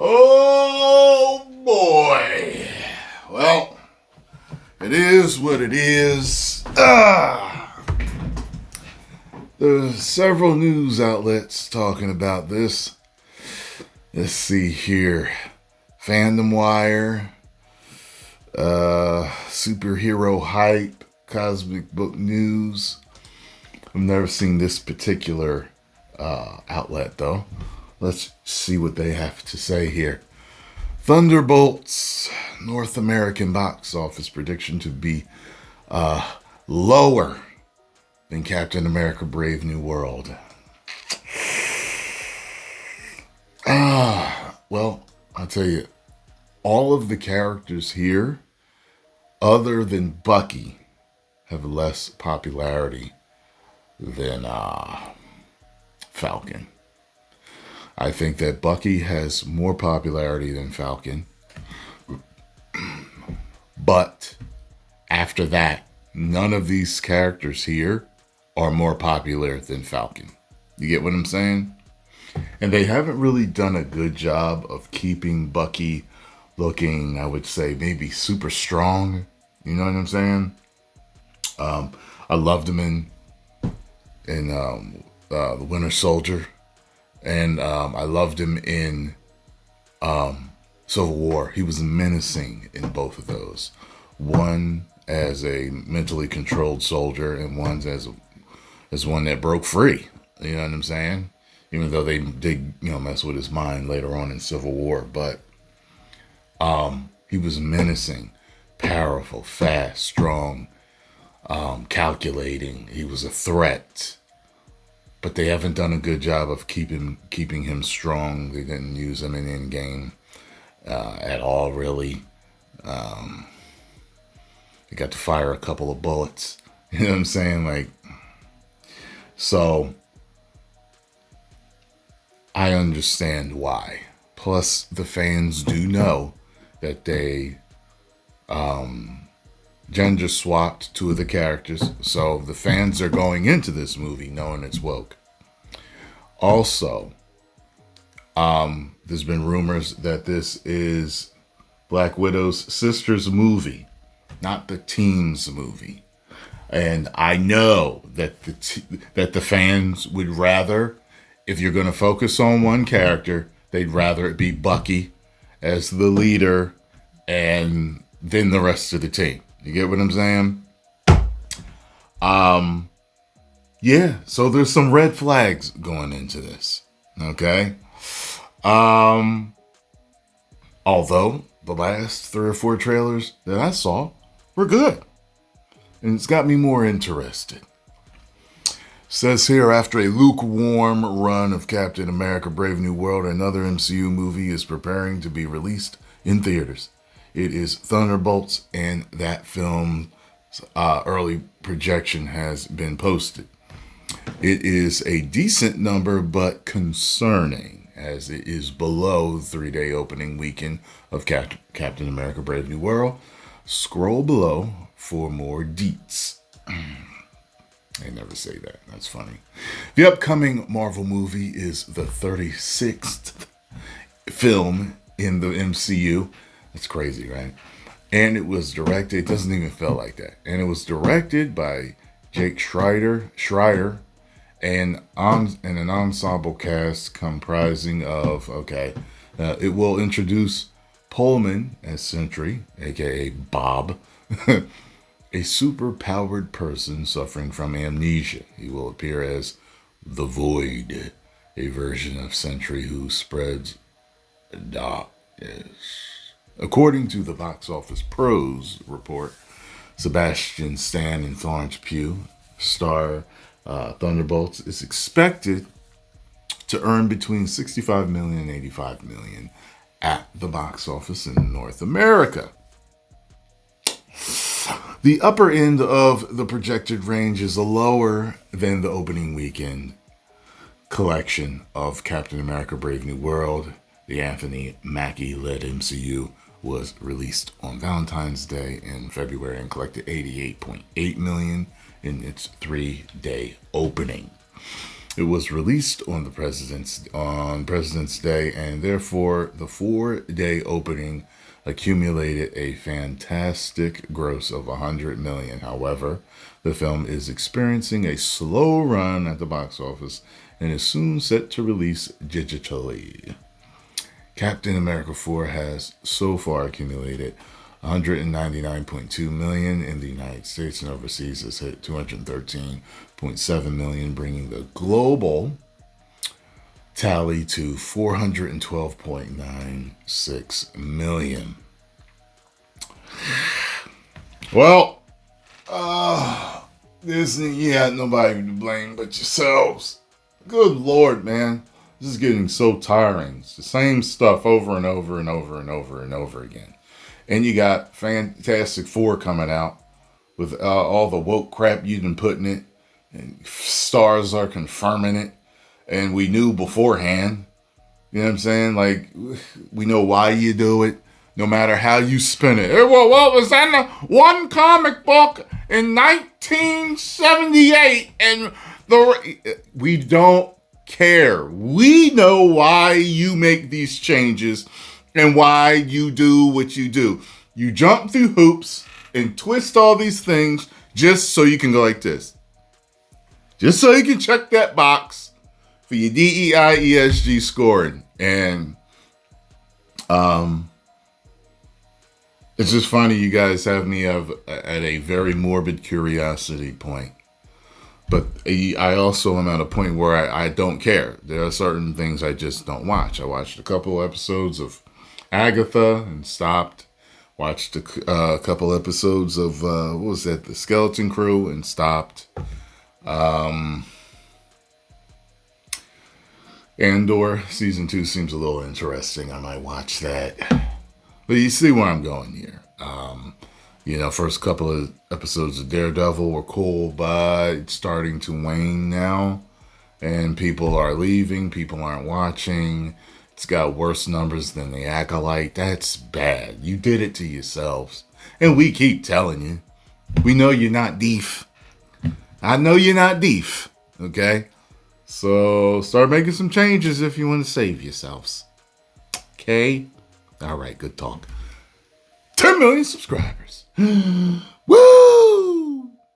Oh boy. Well, it is what it is. There's several news outlets talking about this. Let's see here. Fandom Wire, Superhero Hype, Cosmic Book News. I've never seen this particular outlet though. Let's see what they have to say here. Thunderbolts, North American box office prediction to be lower than Captain America Brave New World. Well, I'll tell you, all of the characters here, other than Bucky, have less popularity than Falcon. I think that Bucky has more popularity than Falcon. But after that, none of these characters here are more popular than Falcon. You get what I'm saying? And they haven't really done a good job of keeping Bucky looking, I would say, maybe super strong. You know what I'm saying? I loved him in The Winter Soldier. And I loved him in Civil War. He was menacing in both of those. One as a mentally controlled soldier, and one as one that broke free. You know what I'm saying? Even though they did, mess with his mind later on in Civil War, but he was menacing, powerful, fast, strong, calculating. He was a threat. But they haven't done a good job of keeping him strong. They didn't use him in Endgame at all, really. They got to fire a couple of bullets. You know what I'm saying? So I understand why. Plus, the fans do know that they gender swapped two of the characters, so the fans are going into this movie knowing it's woke. Also, there's been rumors that this is Black Widow's sister's movie, not the team's movie. And I know that the fans would rather, if you're going to focus on one character, they'd rather it be Bucky as the leader and then the rest of the team. You get what I'm saying? Yeah, so there's some red flags going into this. Okay? Although the last 3 or 4 trailers that I saw were good. And it's got me more interested. Says here, after a lukewarm run of Captain America Brave New World, another MCU movie is preparing to be released in theaters. It is Thunderbolts, and that film's early projection has been posted. It is a decent number, but concerning, as it is below the 3-day opening weekend of Captain America Brave New World. Scroll below for more deets. They never say that. That's funny. The upcoming Marvel movie is the 36th film in the MCU. That's crazy, right? And it was directed, it doesn't even feel like that. And it was directed by Jake Schreier and an ensemble cast comprising of, it will introduce Pullman as Sentry, aka Bob, a super-powered person suffering from amnesia. He will appear as the Void, a version of Sentry who spreads darkness. According to the Box Office Pros report, Sebastian Stan and Florence Pugh star Thunderbolts is expected to earn between $65 million and $85 million at the box office in North America. The upper end of the projected range is lower than the opening weekend collection of Captain America Brave New World. The Anthony Mackie-led MCU was released on Valentine's Day in February and collected $88.8 million in its 3-day opening. It was released on President's Day, and therefore the 4-day opening accumulated a fantastic gross of $100 million. However, the film is experiencing a slow run at the box office and is soon set to release digitally. Captain America 4 has so far accumulated $199.2 million in the United States, and overseas has hit $213.7 million, bringing the global tally to $412.96 million. Well, Disney, you had nobody to blame but yourselves. Good Lord, man. This is getting so tiring. It's the same stuff over and over and over and over and over again. And you got Fantastic Four coming out with all the woke crap you've been putting it. And stars are confirming it. And we knew beforehand. You know what I'm saying? Like, we know why you do it. No matter how you spin it. Well, it was in one comic book in 1978. And we don't care. We know why you make these changes and why you do what you do. You jump through hoops and twist all these things just so you can go like this. Just so you can check that box for your DEI ESG scoring. And it's just funny you guys have me at a very morbid curiosity point. But I also am at a point where I don't care. There are certain things I just don't watch. I watched a couple episodes of Agatha and stopped. Watched a couple episodes of, what was that, The Skeleton Crew, and stopped. Andor, season 2 seems a little interesting. I might watch that. But you see where I'm going here. First couple of episodes of Daredevil were cool, but it's starting to wane now. And people are leaving. People aren't watching. It's got worse numbers than The Acolyte. That's bad. You did it to yourselves. And we keep telling you. We know you're not deef. I know you're not deef. Okay? So start making some changes if you want to save yourselves. Okay? All right, good talk. 10 million subscribers.